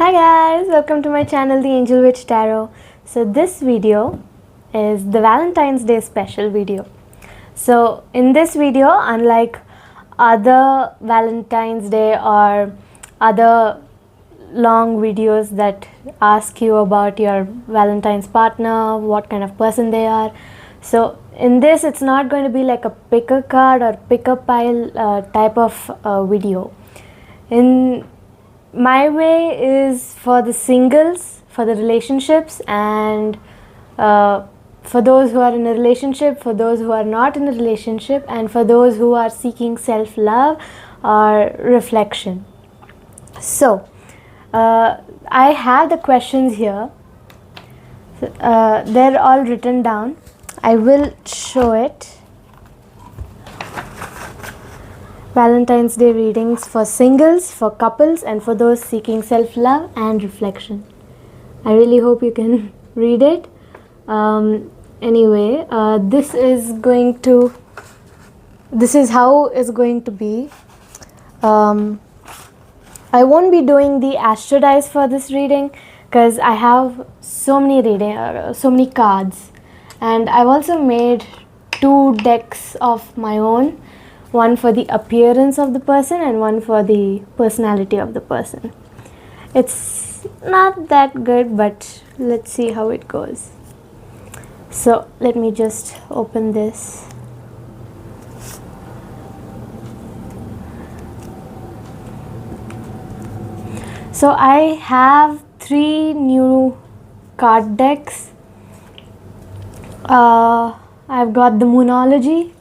Hi guys, welcome to my channel, The Angel Witch Tarot. So this video is the Valentine's Day special video. So in this video, unlike other Valentine's Day or other long videos that ask you about your Valentine's partner, what kind of person they are, so in this it's not going to be like a pick a card or pick a pile type of video. In my way is for the singles, for the relationships, and for those who are in a relationship, for those who are not in a relationship, and for those who are seeking self-love or reflection. So I have the questions here. They're all written down. I will show it. Valentine's Day readings for singles, for couples, and for those seeking self-love and reflection. I really hope you can read it. Anyway, this is how it's going to be. I won't be doing the astro dice for this reading because I have so many cards, and I've also made 2 decks of my own. One for the appearance of the person and one for the personality of the person. It's not that good, but let's see how it goes. So let me just open this. So I have 3 new card decks. I've got the Moonology.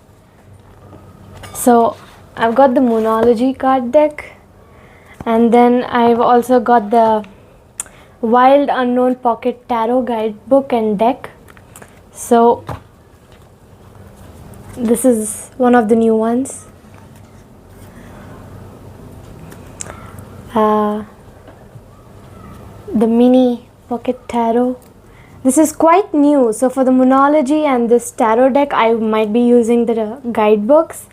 So I've got the Moonology card deck, and then I've also got the Wild Unknown Pocket Tarot guidebook and deck. So this is one of the new ones. The mini pocket tarot. This is quite new. So for the Moonology and this tarot deck, I might be using the guidebooks.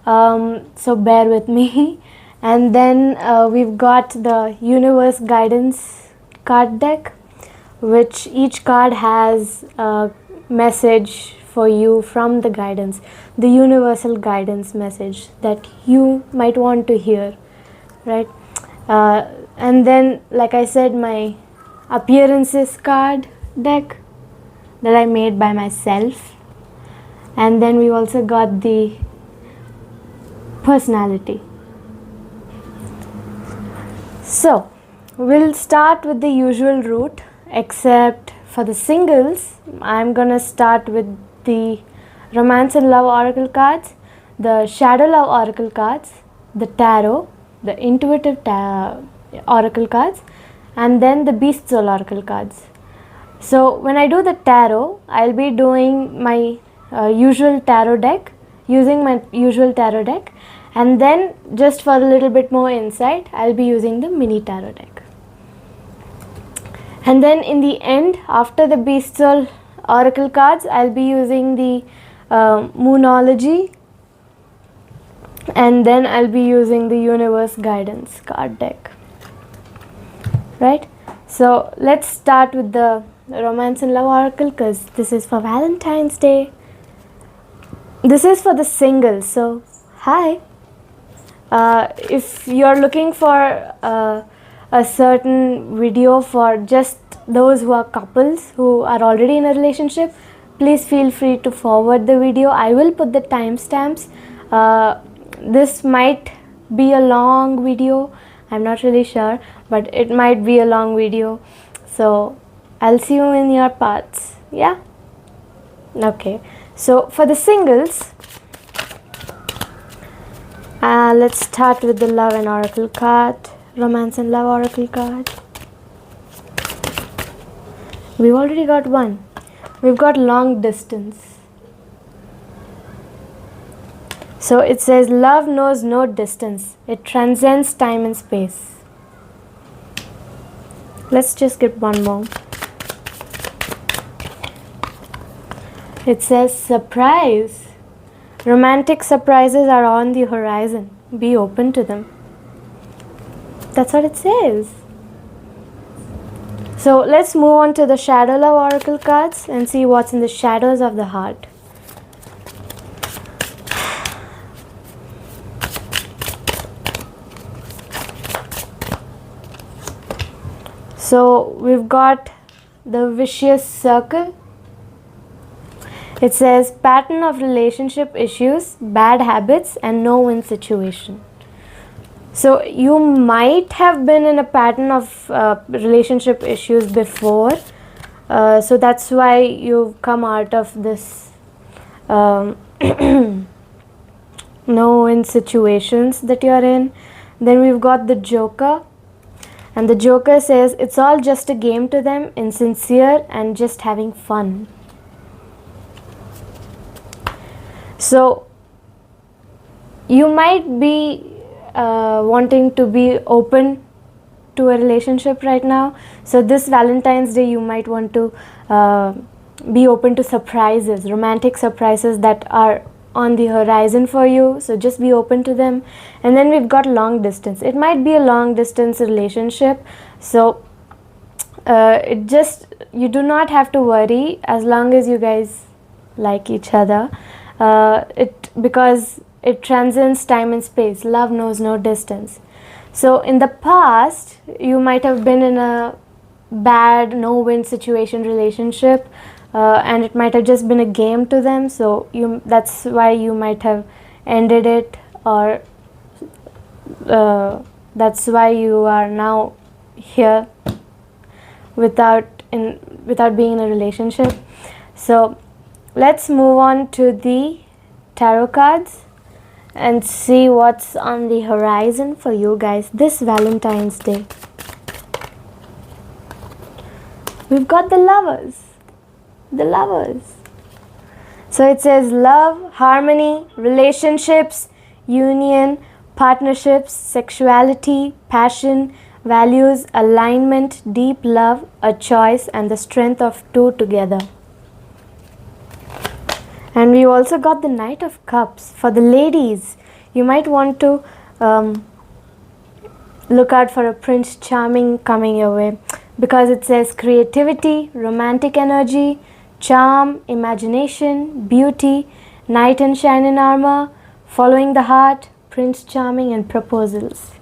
So bear with me. And then we've got the Universe Guidance card deck, which each card has a message for you from the guidance, the universal guidance message that you might want to hear, right? And then, like I said, my appearances card deck that I made by myself. And then we also got the personality. So we'll start with the usual route, except for the singles I'm gonna start with the Romance and Love Oracle cards, the Shadow Love Oracle cards, the Tarot, the Intuitive Oracle cards, and then the Beast Soul Oracle cards. So when I do the Tarot, I'll be doing my usual tarot deck, using my usual tarot deck, and then just for a little bit more insight, I'll be using the mini tarot deck. And then in the end, after the Beast Soul Oracle cards, I'll be using the Moonology, and then I'll be using the Universe Guidance card deck. Right? So let's start with the Romance and Love Oracle, because this is for Valentine's Day. This is for the singles. So hi. If you're looking for a certain video for just those who are couples who are already in a relationship, please feel free to forward the video. I will put the timestamps. This might be a long video. I'm not really sure, but it might be a long video. So I'll see you in your parts. Yeah? Okay. So for the singles, let's start with the Love and Oracle card, Romance and Love Oracle card. We've already got one. We've got Long Distance. So it says, love knows no distance. It transcends time and space. Let's just get one more. It says, surprise. Romantic surprises are on the horizon. Be open to them. That's what it says. So let's move on to the Shadow Love Oracle cards and see what's in the shadows of the heart. So we've got the Vicious Circle. It says pattern of relationship issues, bad habits, and no-win situation. So you might have been in a pattern of relationship issues before. So that's why you've come out of this no-win situations that you're in. Then we've got the Joker. And the Joker says it's all just a game to them, insincere and just having fun. So you might be wanting to be open to a relationship right now. So this Valentine's Day you might want to be open to surprises, romantic surprises that are on the horizon for you. So just be open to them. And then we've got long distance. It might be a long distance relationship. So you do not have to worry as long as you guys like each other. Because it transcends time and space. Love knows no distance. So in the past, you might have been in a bad no-win situation relationship, and it might have just been a game to them. So that's why you might have ended it, or that's why you are now here without being in a relationship. So let's move on to the tarot cards and see what's on the horizon for you guys this Valentine's Day. We've got the Lovers. The Lovers. So it says love, harmony, relationships, union, partnerships, sexuality, passion, values, alignment, deep love, a choice, and the strength of two together. And we also got the Knight of Cups. For the ladies, you might want to look out for a Prince Charming coming your way, because it says creativity, romantic energy, charm, imagination, beauty, knight in shining armor, following the heart, Prince Charming, and proposals.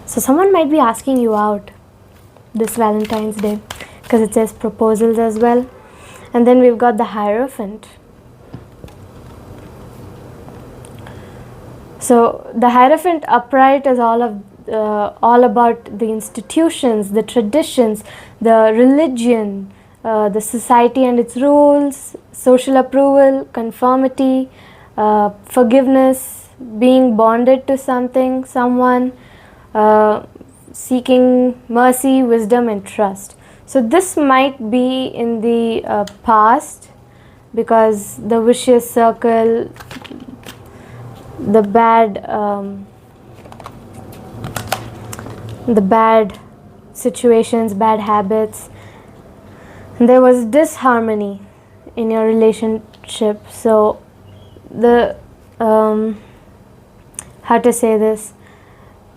So someone might be asking you out this Valentine's Day, because it says proposals as well. And then we've got the Hierophant. So the Hierophant upright is all about the institutions, the traditions, the religion, the society and its rules, social approval, conformity, forgiveness, being bonded to something, someone, seeking mercy, wisdom, and trust. So this might be in the past, because the Vicious Circle, the bad situations, bad habits, there was disharmony in your relationship. So the how to say this,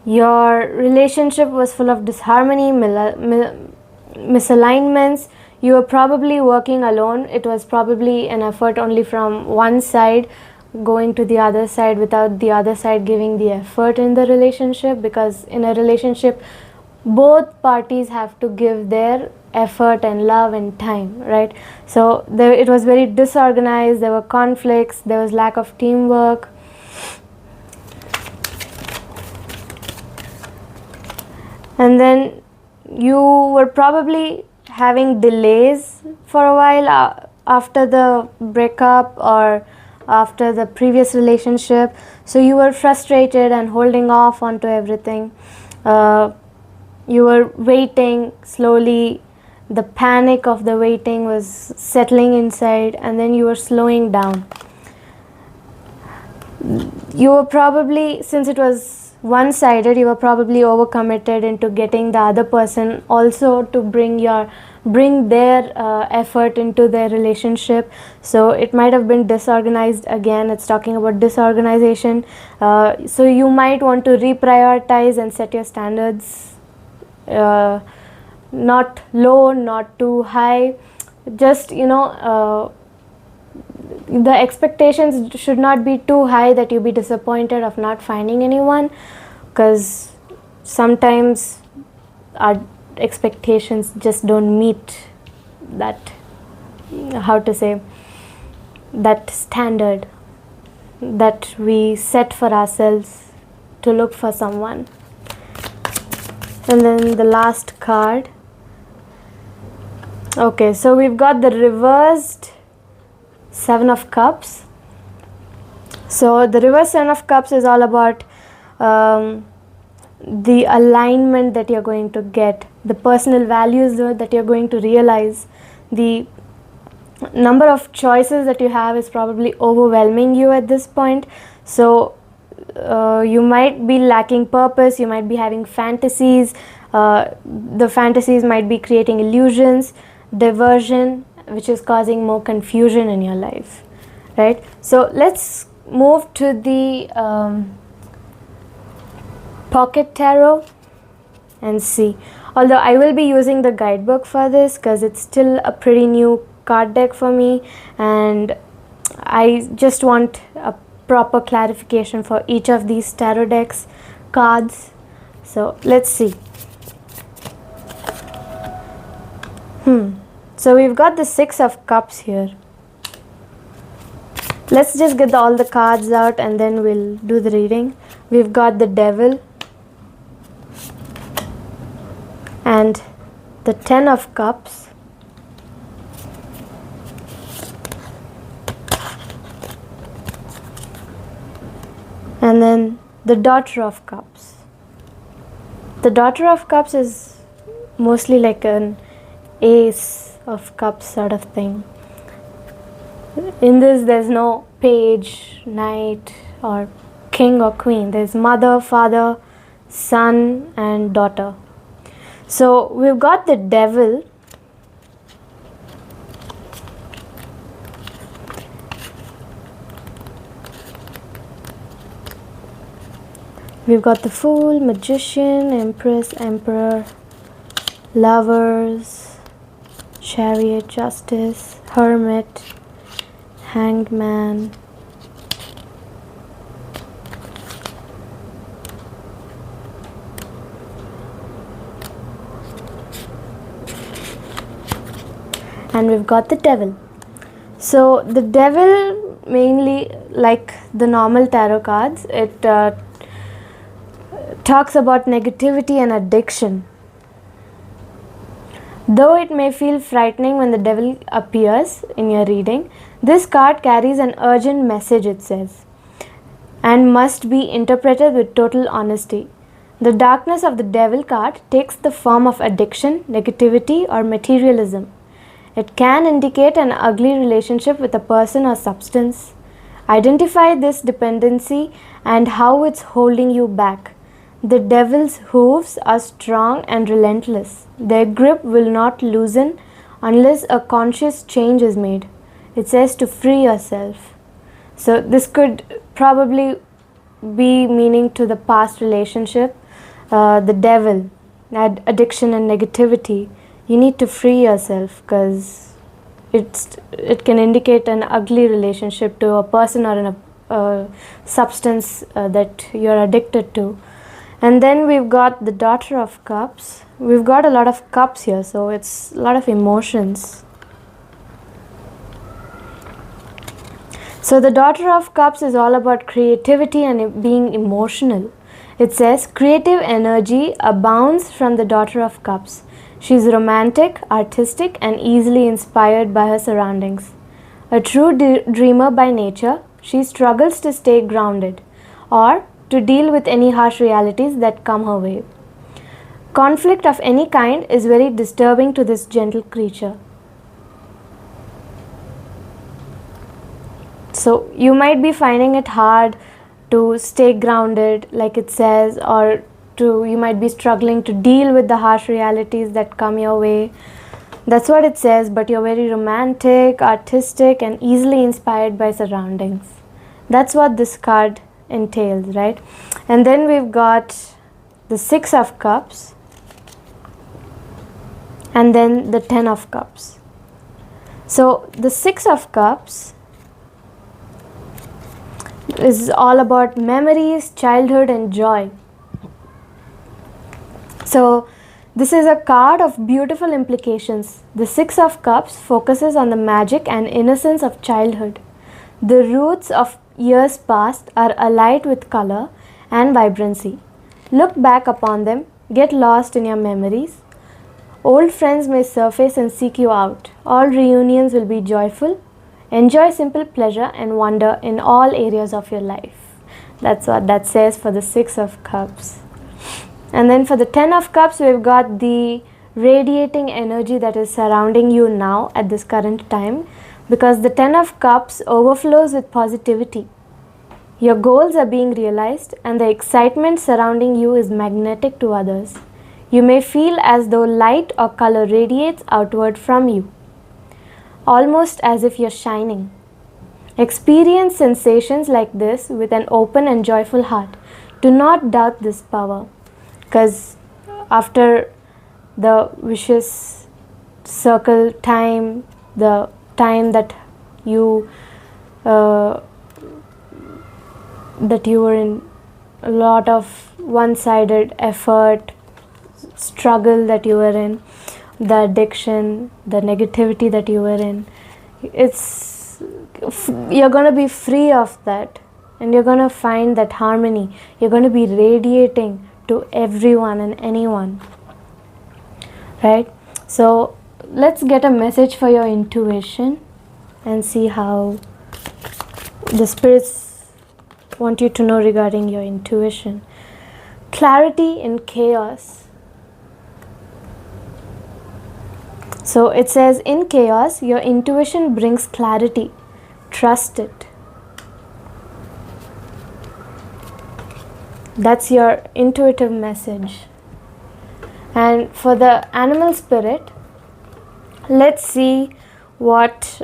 your relationship was full of disharmony, misalignments. You were probably working alone. It was probably an effort only from one side going to the other side without the other side giving the effort in the relationship, because in a relationship both parties have to give their effort and love and time, right? So it was very disorganized. There were conflicts, there was lack of teamwork. And then you were probably having delays for a while after the breakup or after the previous relationship. So you were frustrated and holding off onto everything. You were waiting slowly. The panic of the waiting was settling inside, and then you were slowing down. You were probably, since it was one-sided, you were probably overcommitted into getting the other person also to bring their effort into their relationship. So it might have been disorganized. Again, it's talking about disorganization. So you might want to reprioritize and set your standards not low, not too high. Just, the expectations should not be too high that you be disappointed of not finding anyone, because sometimes our expectations just don't meet that, how to say, that standard that we set for ourselves to look for someone. And then the last card. Okay, so we've got the reversed Seven of Cups. So the reverse Seven of Cups is all about the alignment that you're going to get, the personal values that you're going to realize. The number of choices that you have is probably overwhelming you at this point. So you might be lacking purpose, you might be having fantasies, the fantasies might be creating illusions, diversion, which is causing more confusion in your life, right? So let's move to the pocket tarot and see. Although I will be using the guidebook for this because it's still a pretty new card deck for me, and I just want a proper clarification for each of these tarot decks cards. So let's see. So we've got the Six of Cups here. Let's just get all the cards out and then we'll do the reading. We've got the Devil and the Ten of Cups, and then the Daughter of Cups. The Daughter of Cups is mostly like an Ace of Cups sort of thing. In this, there's no page, knight, or king or queen. There's mother, father, son, and daughter. So we've got the Devil. We've got the Fool, Magician, Empress, Emperor, Lovers, Chariot, Justice, Hermit, Hanged Man, and we've got the Devil. So the Devil, mainly like the normal tarot cards, it talks about negativity and addiction. Though it may feel frightening when the Devil appears in your reading, this card carries an urgent message, it says, and must be interpreted with total honesty. The darkness of the Devil card takes the form of addiction, negativity, or materialism. It can indicate an ugly relationship with a person or substance. Identify this dependency and how it's holding you back. The Devil's hooves are strong and relentless. Their grip will not loosen unless a conscious change is made. It says to free yourself. So this could probably be meaning to the past relationship, the Devil, addiction and negativity. You need to free yourself because it can indicate an ugly relationship to a person or a substance that you're addicted to. And then we've got the Daughter of Cups. We've got a lot of cups here, so it's a lot of emotions. So the Daughter of Cups is all about creativity and being emotional. It says, creative energy abounds from the Daughter of Cups. She's romantic, artistic, and easily inspired by her surroundings. A true dreamer by nature, she struggles to stay grounded or to deal with any harsh realities that come her way. Conflict of any kind is very disturbing to this gentle creature. So you might be finding it hard to stay grounded, like it says, or you might be struggling to deal with the harsh realities that come your way. That's what it says, but you're very romantic, artistic, and easily inspired by surroundings. That's what this card entails, right? And then we've got the Six of Cups. and then the 10 of Cups. So the 6 of Cups is all about memories, childhood and joy. So this is a card of beautiful implications. The 6 of Cups focuses on the magic and innocence of childhood. The roots of years past are alight with color and vibrancy. Look back upon them, get lost in your memories. Old friends may surface and seek you out. All reunions will be joyful. Enjoy simple pleasure and wonder in all areas of your life. That's what that says for the 6 of Cups. And then for the 10 of Cups, we've got the radiating energy that is surrounding you now at this current time, because the 10 of Cups overflows with positivity. Your goals are being realized and the excitement surrounding you is magnetic to others. You may feel as though light or color radiates outward from you, almost as if you're shining. Experience sensations like this with an open and joyful heart. Do not doubt this power, because after the vicious circle time, the time that you were in a lot of one-sided effort, struggle that you were in, the addiction, the negativity that you were in, you're going to be free of that, and you're going to find that harmony. You're going to be radiating to everyone and anyone, right? So let's get a message for your intuition and see how the spirits want you to know regarding your intuition. Clarity in chaos. So it says, in chaos, your intuition brings clarity. Trust it. That's your intuitive message. And for the animal spirit, let's see which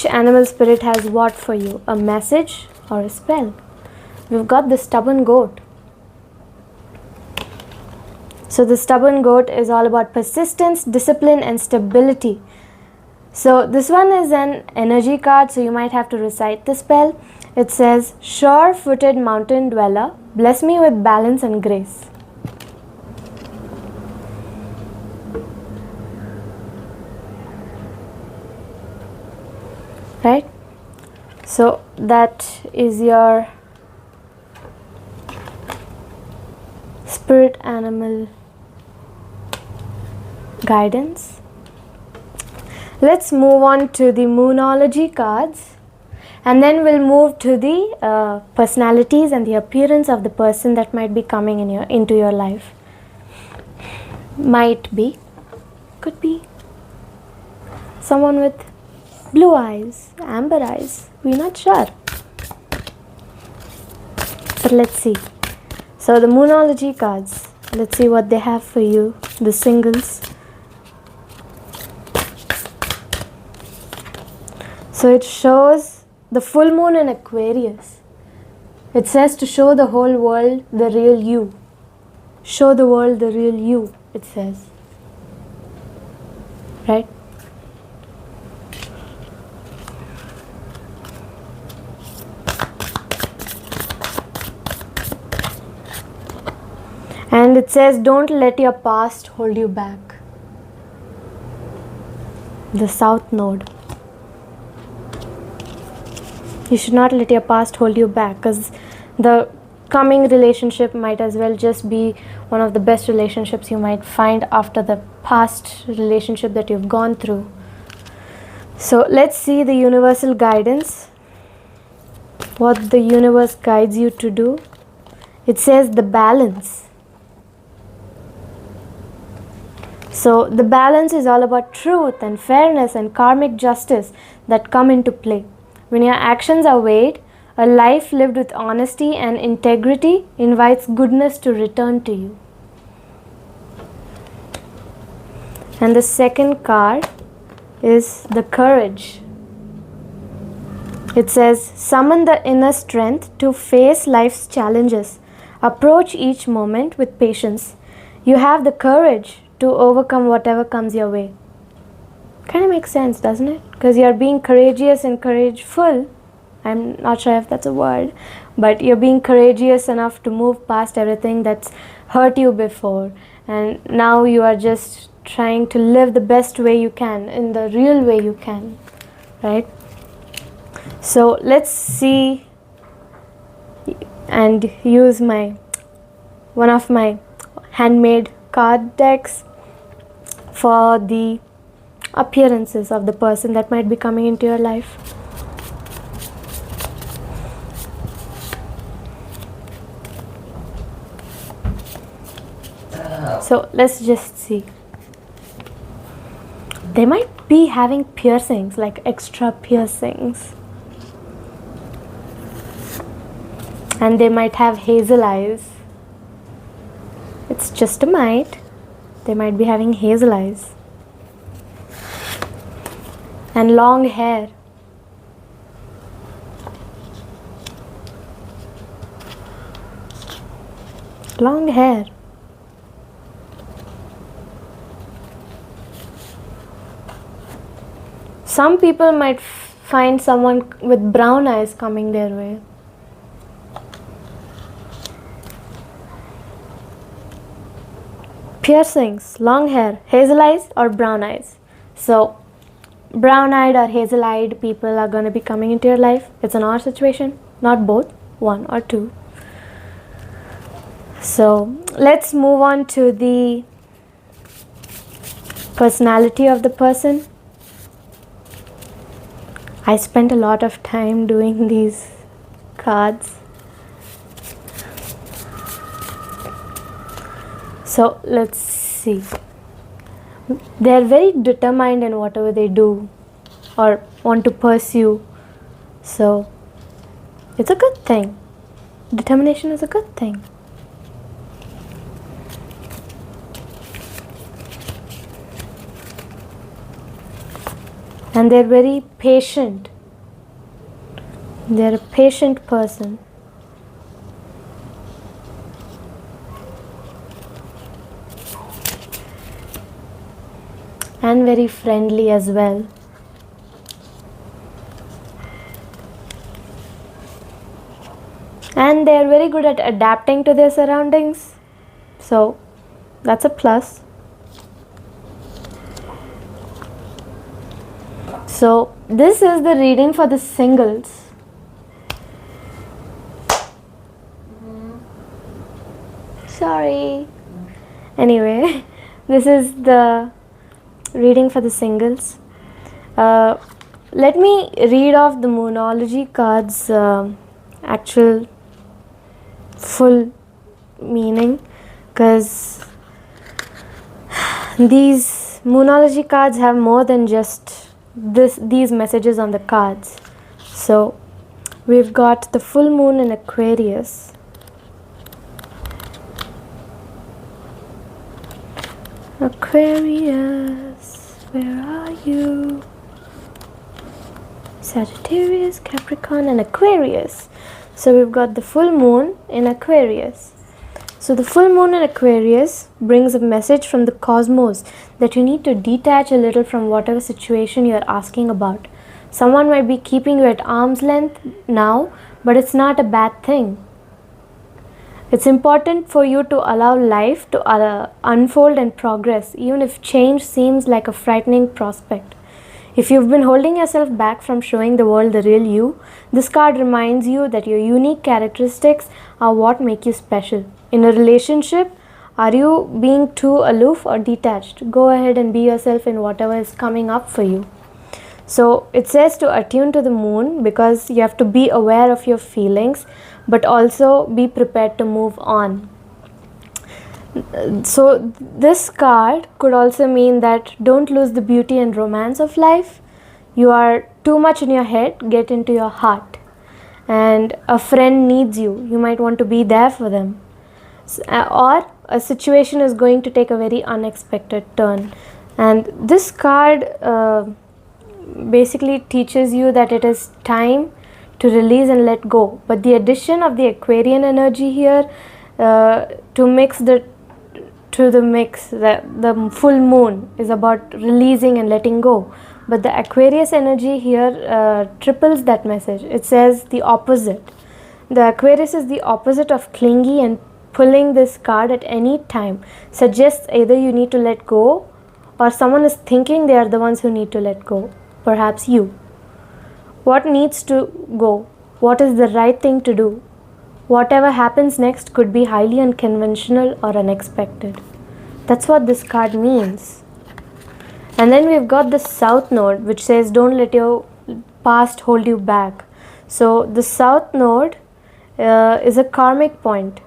animal spirit has what for you, a message or a spell. We've got the stubborn goat. So the stubborn goat is all about persistence, discipline and stability. So this one is an energy card, so you might have to recite the spell. It says, sure-footed mountain dweller, bless me with balance and grace. Right? So that is your spirit animal guidance. Let's move on to the moonology cards, and then we'll move to the personalities and the appearance of the person that might be coming into your life. Might be, could be someone with blue eyes, amber eyes, we're not sure, but let's see. So the moonology cards, let's see what they have for you, the singles. So it shows the full moon in Aquarius. It says to show the whole world the real you. Show the world the real you, it says. Right? And it says, don't let your past hold you back. The South Node. You should not let your past hold you back, because the coming relationship might as well just be one of the best relationships you might find after the past relationship that you've gone through. So let's see the universal guidance. What the universe guides you to do. It says the balance. So the balance is all about truth and fairness and karmic justice that come into play. When your actions are weighed, a life lived with honesty and integrity invites goodness to return to you. And the second card is the courage. It says, summon the inner strength to face life's challenges. Approach each moment with patience. You have the courage to overcome whatever comes your way. Kind of makes sense, doesn't it? Because you're being courageous and courageful. I'm not sure if that's a word, but you're being courageous enough to move past everything that's hurt you before, and now you are just trying to live the best way you can, in the real way you can, right? So let's see and use one of my handmade card decks for the appearances of the person that might be coming into your life. So let's just see. They might be having piercings, like extra piercings. And they might have hazel eyes. It's just a might. They might be having hazel eyes. And long hair. Long hair. Some people might find someone with brown eyes coming their way. Piercings, long hair, hazel eyes or brown eyes. So brown-eyed or hazel-eyed people are going to be coming into your life. It's an or situation, not both, one or two. So let's move on to the personality of the person. I spent a lot of time doing these cards. So let's see. They're very determined in whatever they do or want to pursue. So it's a good thing. Determination is a good thing. And they're very patient. They're a patient person. And very friendly as well. And they're very good at adapting to their surroundings. So that's a plus. So this is the reading for the singles. Sorry. Anyway, this is the reading for the singles. Let me read off the Moonology cards actual full meaning, because these Moonology cards have more than just these messages on the cards. So we've got the full moon in Aquarius. Aquarius, where are you? Sagittarius, Capricorn and Aquarius. So we've got the full moon in Aquarius. So the full moon in Aquarius brings a message from the cosmos that you need to detach a little from whatever situation you're asking about. Someone might be keeping you at arm's length now, but it's not a bad thing. It's important for you to allow life to unfold and progress, even if change seems like a frightening prospect. If you've been holding yourself back from showing the world the real you, this card reminds you that your unique characteristics are what make you special. In a relationship, are you being too aloof or detached? Go ahead and be yourself in whatever is coming up for you. So it says to attune to the moon, because you have to be aware of your feelings, but also be prepared to move on. So this card could also mean that don't lose the beauty and romance of life. You are too much in your head, get into your heart. And a friend needs you. You might want to be there for them. Or a situation is going to take a very unexpected turn. And this card basically teaches you that it is time to release and let go. But the addition of the Aquarian energy here to to the mix. The full moon is about releasing and letting go, but the Aquarius energy here triples that message. It says the opposite. The Aquarius is the opposite of clingy, and pulling this card at any time suggests either you need to let go or someone is thinking they are the ones who need to let go. Perhaps you. What needs to go? What is the right thing to do? Whatever happens next could be highly unconventional or unexpected. That's what this card means. And then we've got the South Node, which says don't let your past hold you back. So the South Node is a karmic point.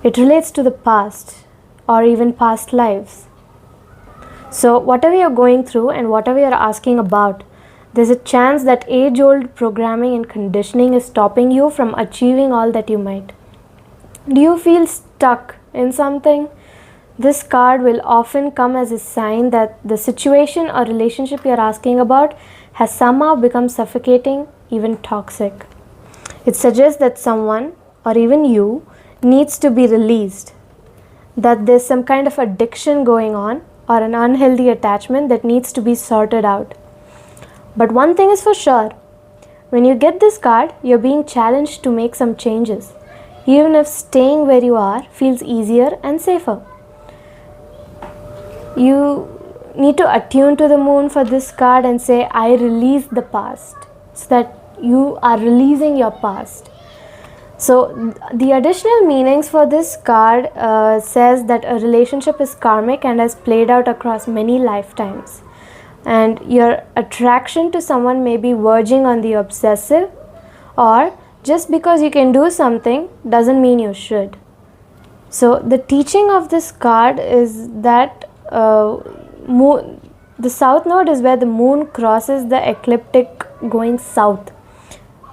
It relates to the past or even past lives. So whatever you're going through and whatever you're asking about, there's a chance that age-old programming and conditioning is stopping you from achieving all that you might. Do you feel stuck in something? This card will often come as a sign that the situation or relationship you're asking about has somehow become suffocating, even toxic. It suggests that someone, or even you, needs to be released, that there's some kind of addiction going on or an unhealthy attachment that needs to be sorted out. But one thing is for sure, when you get this card, you're being challenged to make some changes, even if staying where you are feels easier and safer. You need to attune to the moon for this card and say, I release the past, so that you are releasing your past. So the additional meanings for this card says that a relationship is karmic and has played out across many lifetimes. And your attraction to someone may be verging on the obsessive, or just because you can do something doesn't mean you should. So the teaching of this card is that the South Node is where the moon crosses the ecliptic going south,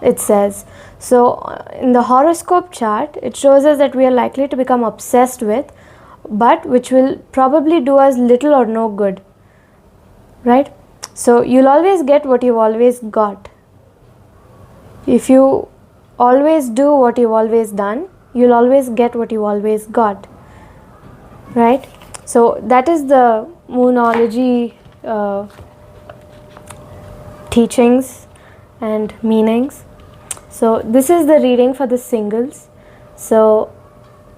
it says. So in the horoscope chart, it shows us that we are likely to become obsessed with, but which will probably do us little or no good, right? So you'll always get what you've always got. If you always do what you've always done, you'll always get what you always got, right? So that is the moonology teachings and meanings. So this is the reading for the singles. So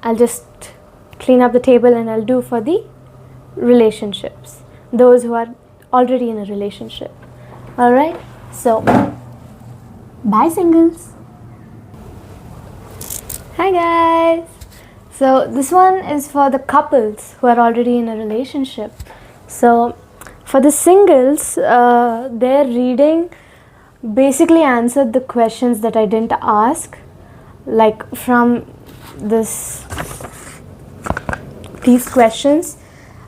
I'll just clean up the table and I'll do for the relationships, those who are already in a relationship. Alright, so bye singles. Hi guys. So this one is for the couples who are already in a relationship. So for the singles, their reading basically answered the questions that I didn't ask, like from these questions.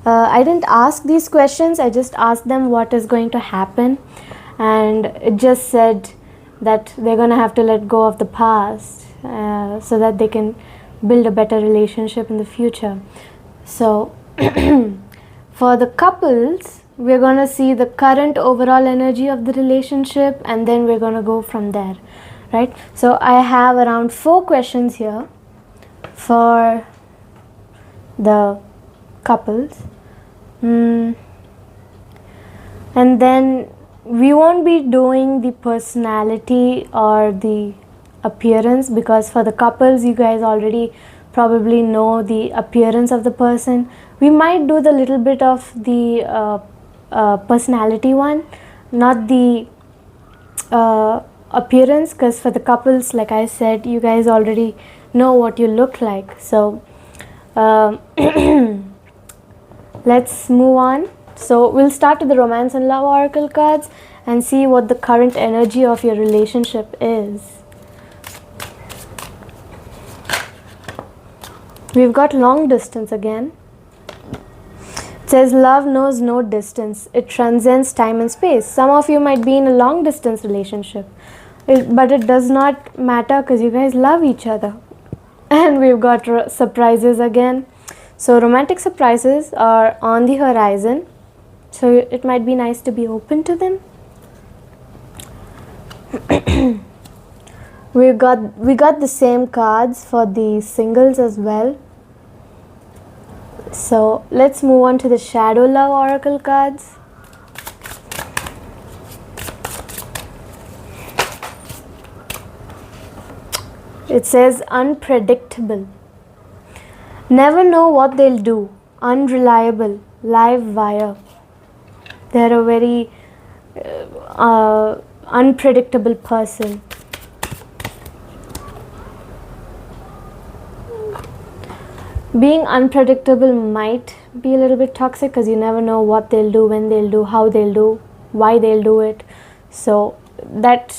I didn't ask these questions, I just asked them what is going to happen, and it just said that they're going to have to let go of the past so that they can build a better relationship in the future. So for the couples, we're going to see the current overall energy of the relationship, and then we're going to go from there, right? So I have around 4 questions here for the couples, and then we won't be doing the personality or the appearance, because for the couples, you guys already probably know the appearance of the person. We might do the little bit of the personality one, not the appearance, because for the couples, like I said, you guys already know what you look like. So let's move on. So we'll start with the romance and love oracle cards and see what the current energy of your relationship is. We've got long distance again. It says love knows no distance. It transcends time and space. Some of you might be in a long distance relationship, but it does not matter because you guys love each other. And we've got surprises again. So romantic surprises are on the horizon. So it might be nice to be open to them. we got the same cards for the singles as well. So let's move on to the shadow love oracle cards. It says unpredictable. Never know what they'll do. Unreliable. Live wire. They're a very unpredictable person. Being unpredictable might be a little bit toxic because you never know what they'll do, when they'll do, how they'll do, why they'll do it. So that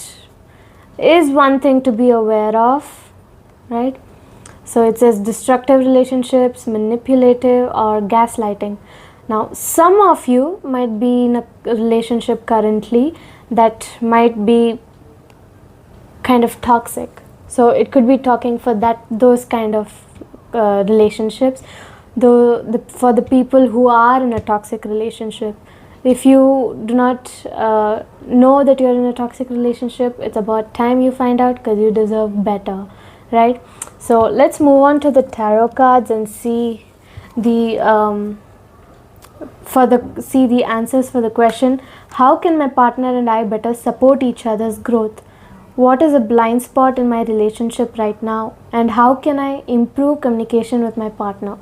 is one thing to be aware of, right? So it says destructive relationships, manipulative, or gaslighting. Now some of you might be in a relationship currently that might be kind of toxic. So it could be talking for those kind of relationships, though for the people who are in a toxic relationship. If you do not know that you're in a toxic relationship, it's about time you find out, because you deserve better, right? So let's move on to the tarot cards and see the answers for the question, how can my partner and I better support each other's growth? What is a blind spot in my relationship right now, and how can I improve communication with my partner?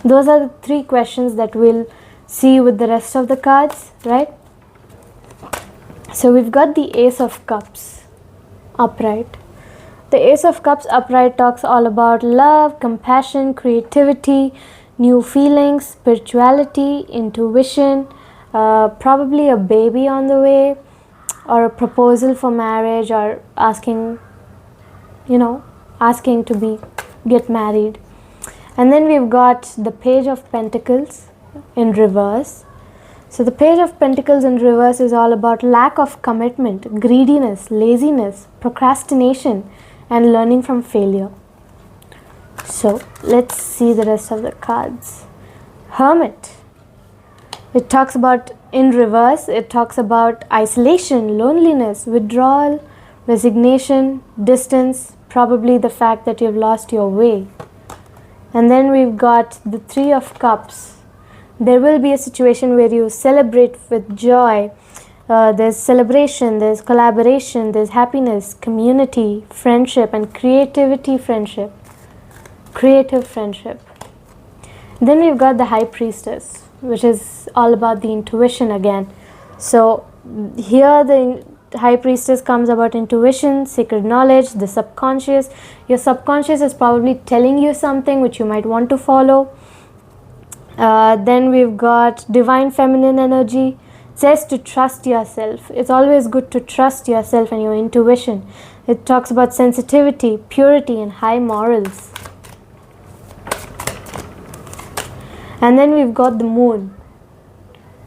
Those are the 3 questions that we'll see with the rest of the cards, right? So we've got the Ace of Cups upright. The Ace of Cups upright talks all about love, compassion, creativity, new feelings, spirituality, intuition, probably a baby on the way, or a proposal for marriage, or asking to get married. And then we've got the Page of Pentacles in reverse. So the Page of Pentacles in reverse is all about lack of commitment, greediness, laziness, procrastination, and learning from failure. So let's see the rest of the cards. Hermit. It talks about, in reverse, it talks about isolation, loneliness, withdrawal, resignation, distance, probably the fact that you've lost your way. And then we've got the 3 of Cups. There will be a situation where you celebrate with joy. There's celebration, there's collaboration, there's happiness, community, friendship, and creative friendship. Then we've got the High Priestess, which is all about the intuition again. So here the High Priestess comes about intuition, secret knowledge, the subconscious. Your subconscious is probably telling you something which you might want to follow. Then we've got Divine Feminine energy. It says to trust yourself. It's always good to trust yourself and your intuition. It talks about sensitivity, purity, and high morals. And then we've got the Moon.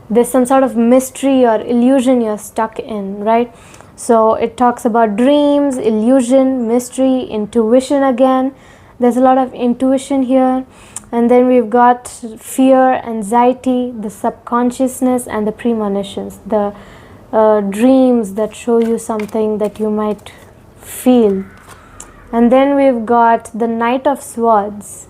There's some sort of mystery or illusion you're stuck in, right? So it talks about dreams, illusion, mystery, intuition again. There's a lot of intuition here. And then we've got fear, anxiety, the subconsciousness, and the premonitions. The dreams that show you something that you might feel. And then we've got the Knight of Swords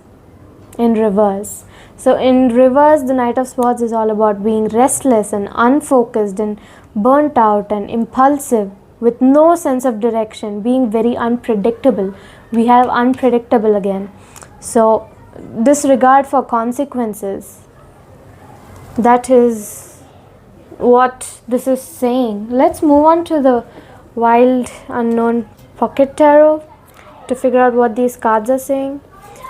in reverse. So in reverse, the Knight of Swords is all about being restless and unfocused and burnt out and impulsive with no sense of direction, being very unpredictable. We have unpredictable again. So disregard for consequences. That is what this is saying. Let's move on to the Wild Unknown Pocket Tarot to figure out what these cards are saying.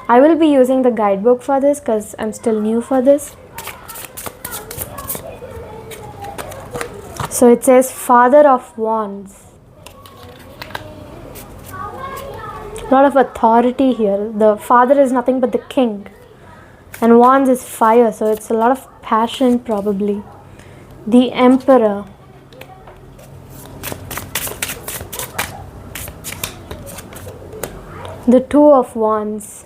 I will be using the guidebook for this because I'm still new for this. So it says Father of Wands. A lot of authority here. The father is nothing but the king. And Wands is fire, so it's a lot of passion probably. The Emperor. The Two of Wands.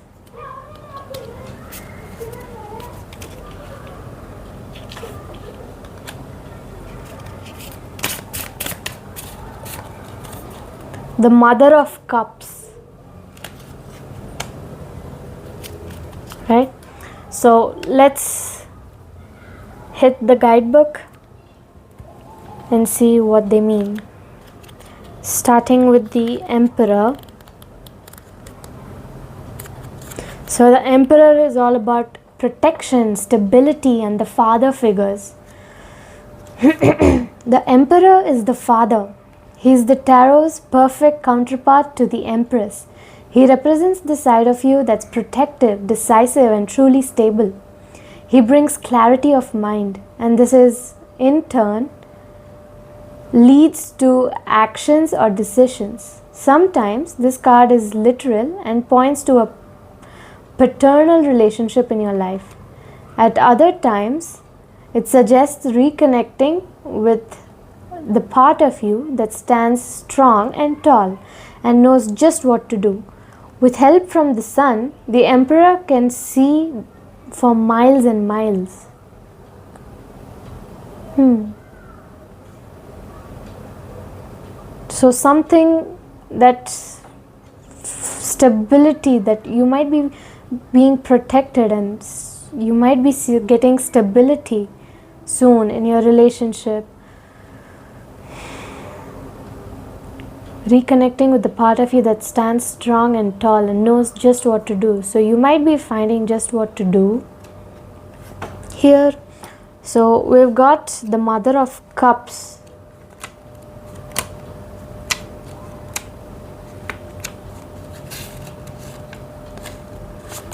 The Mother of Cups. Right? So let's hit the guidebook and see what they mean. Starting with the Emperor. So the Emperor is all about protection, stability, and the father figures. The Emperor is the father. He is the tarot's perfect counterpart to the Empress. He represents the side of you that's protective, decisive, and truly stable. He brings clarity of mind, and this is, in turn, leads to actions or decisions. Sometimes this card is literal and points to a paternal relationship in your life. At other times, it suggests reconnecting with the part of you that stands strong and tall and knows just what to do. With help from the sun, the Emperor can see for miles and miles. So something that's stability, that you might be being protected and you might be getting stability soon in your relationship. Reconnecting with the part of you that stands strong and tall and knows just what to do. So you might be finding just what to do here. So we've got the Mother of Cups.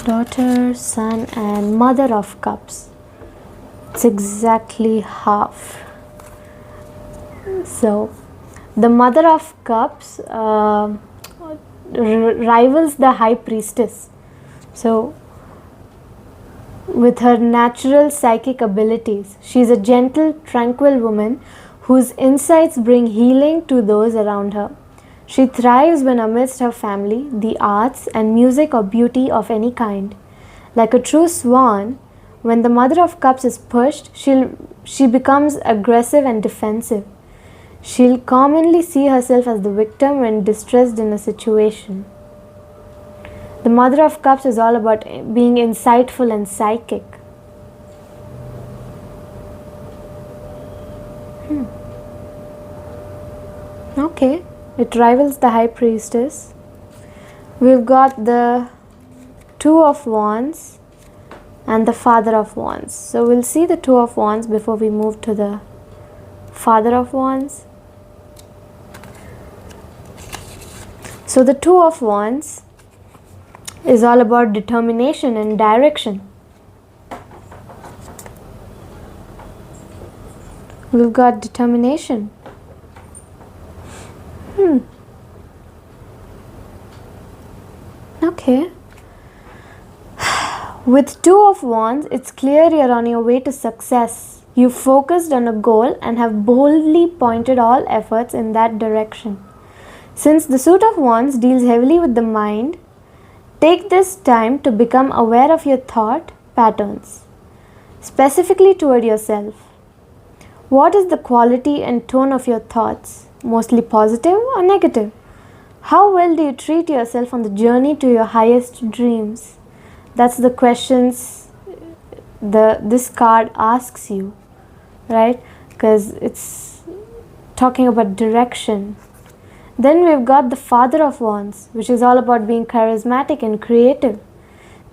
Daughter, Son, and Mother of Cups. It's exactly half. So the Mother of Cups rivals the High Priestess. So with her natural psychic abilities, she is a gentle, tranquil woman whose insights bring healing to those around her. She thrives when amidst her family, the arts, and music or beauty of any kind. Like a true swan, when the Mother of Cups is pushed, she becomes aggressive and defensive. She'll commonly see herself as the victim when distressed in a situation. The Mother of Cups is all about being insightful and psychic. Okay, it rivals the High Priestess. We've got the Two of Wands and the Father of Wands. So we'll see the Two of Wands before we move to the Father of Wands. So the Two of Wands is all about determination and direction. We've got determination. Okay. With Two of Wands, it's clear you're on your way to success. You focused on a goal and have boldly pointed all efforts in that direction. Since the Suit of Wands deals heavily with the mind, take this time to become aware of your thought patterns, specifically toward yourself. What is the quality and tone of your thoughts? Mostly positive or negative? How well do you treat yourself on the journey to your highest dreams? That's the questions this card asks you, right? Because it's talking about direction. Then we've got the Father of Wands, which is all about being charismatic and creative.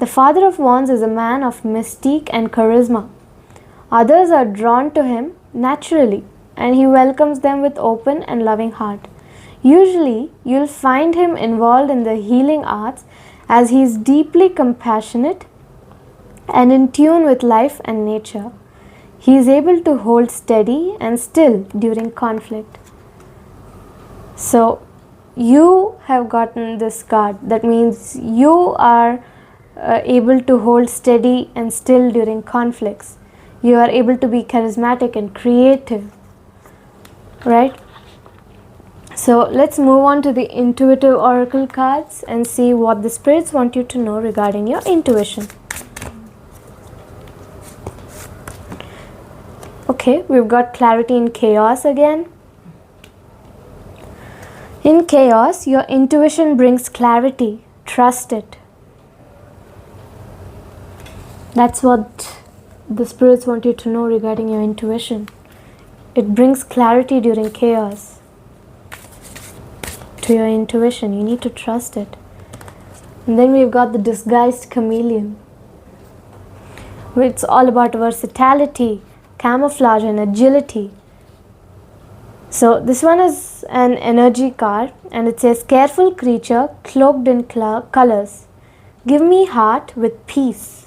The Father of Wands is a man of mystique and charisma. Others are drawn to him naturally, and he welcomes them with open and loving heart. Usually, you'll find him involved in the healing arts as he is deeply compassionate and in tune with life and nature. He is able to hold steady and still during conflict. So, you have gotten this card. That means you are able to hold steady and still during conflicts. You are able to be charismatic and creative, right? So let's move on to the intuitive oracle cards and see what the spirits want you to know regarding your intuition. Okay, we've got clarity in chaos again. In chaos, your intuition brings clarity. Trust it. That's what the spirits want you to know regarding your intuition. It brings clarity during chaos. To your intuition, you need to trust it. And then we've got the disguised chameleon. It's all about versatility, camouflage and agility. So this one is an energy card, and it says, careful creature cloaked in colors. Give me heart with peace.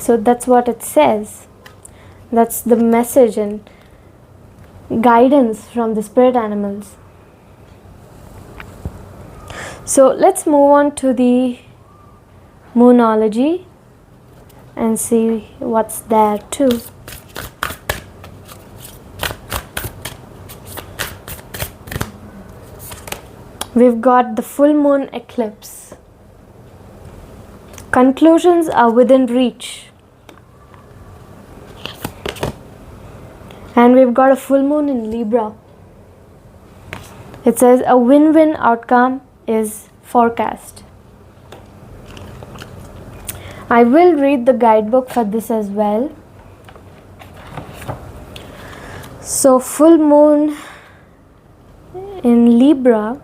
So that's what it says. That's the message and guidance from the spirit animals. So let's move on to the moonology and see what's there too. We've got the full moon eclipse. Conclusions are within reach. And we've got a full moon in Libra. It says a win-win outcome is forecast. I will read the guidebook for this as well. So full moon in Libra.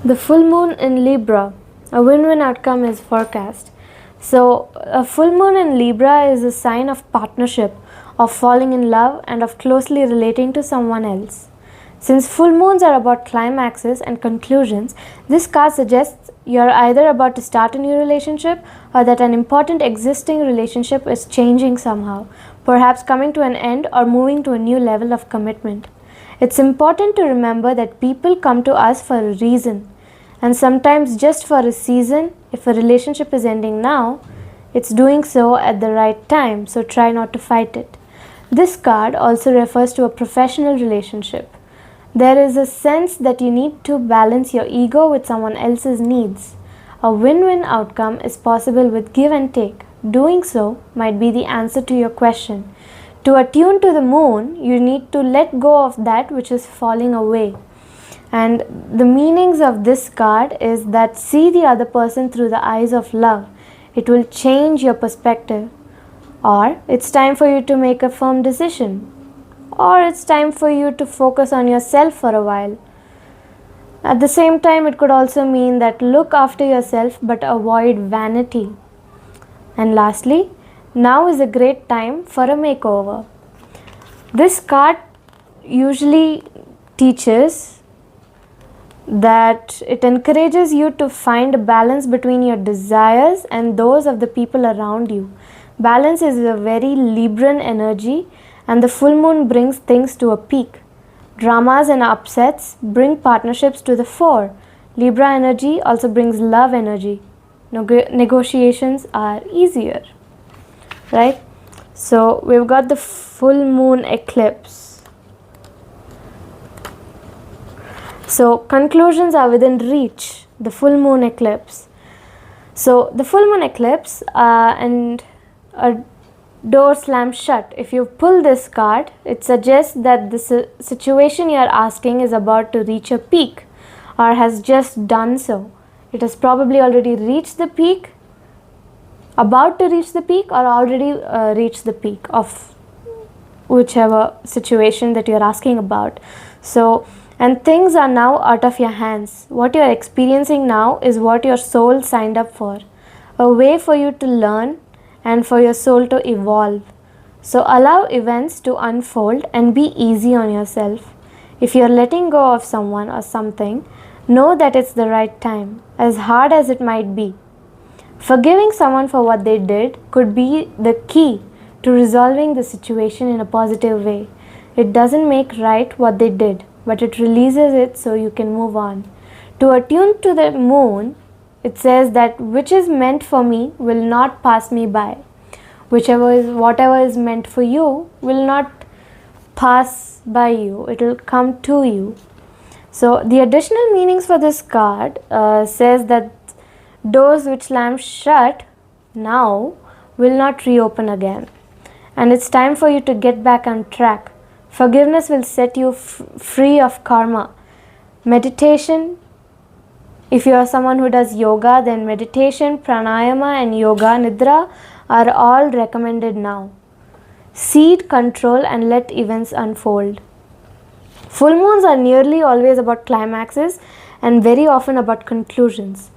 The full moon in Libra, a win-win outcome is forecast. So a full moon in Libra is a sign of partnership, of falling in love and of closely relating to someone else. Since full moons are about climaxes and conclusions, this card suggests you're either about to start a new relationship or that an important existing relationship is changing somehow, perhaps coming to an end or moving to a new level of commitment. It's important to remember that people come to us for a reason, and sometimes just for a season. If a relationship is ending now, it's doing so at the right time, so try not to fight it. This card also refers to a professional relationship. There is a sense that you need to balance your ego with someone else's needs. A win-win outcome is possible with give and take. Doing so might be the answer to your question. To attune to the moon, you need to let go of that which is falling away. And the meanings of this card is that see the other person through the eyes of love. It will change your perspective. Or it's time for you to make a firm decision. Or it's time for you to focus on yourself for a while. At the same time, it could also mean that look after yourself but avoid vanity. And lastly, now is a great time for a makeover. This card usually teaches that it encourages you to find a balance between your desires and those of the people around you. Balance is a very Libran energy, and the full moon brings things to a peak. Dramas and upsets bring partnerships to the fore. Libra energy also brings love energy. Negotiations are easier, right? So we've got the full moon eclipse. So conclusions are within reach, the full moon eclipse. So the full moon eclipse and a door slammed shut. If you pull this card, it suggests that the situation you are asking is about to reach a peak or has just done so. It has probably already reached the peak, about to reach the peak, or already reached the peak of whichever situation that you are asking about. So, and things are now out of your hands. What you are experiencing now is what your soul signed up for. A way for you to learn and for your soul to evolve. So allow events to unfold and be easy on yourself. If you're letting go of someone or something, know that it's the right time, as hard as it might be. Forgiving someone for what they did could be the key to resolving the situation in a positive way. It doesn't make right what they did, but it releases it so you can move on. To attune to the moon, it says that which is meant for me will not pass me by. Whatever is meant for you will not pass by you. It will come to you. So the additional meanings for this card says that doors which slam shut now will not reopen again. and it's time for you to get back on track. Forgiveness will set you free of karma. Meditation, if you are someone who does yoga, then meditation, pranayama and yoga nidra are all recommended now. Cede control and let events unfold. Full moons are nearly always about climaxes and very often about conclusions.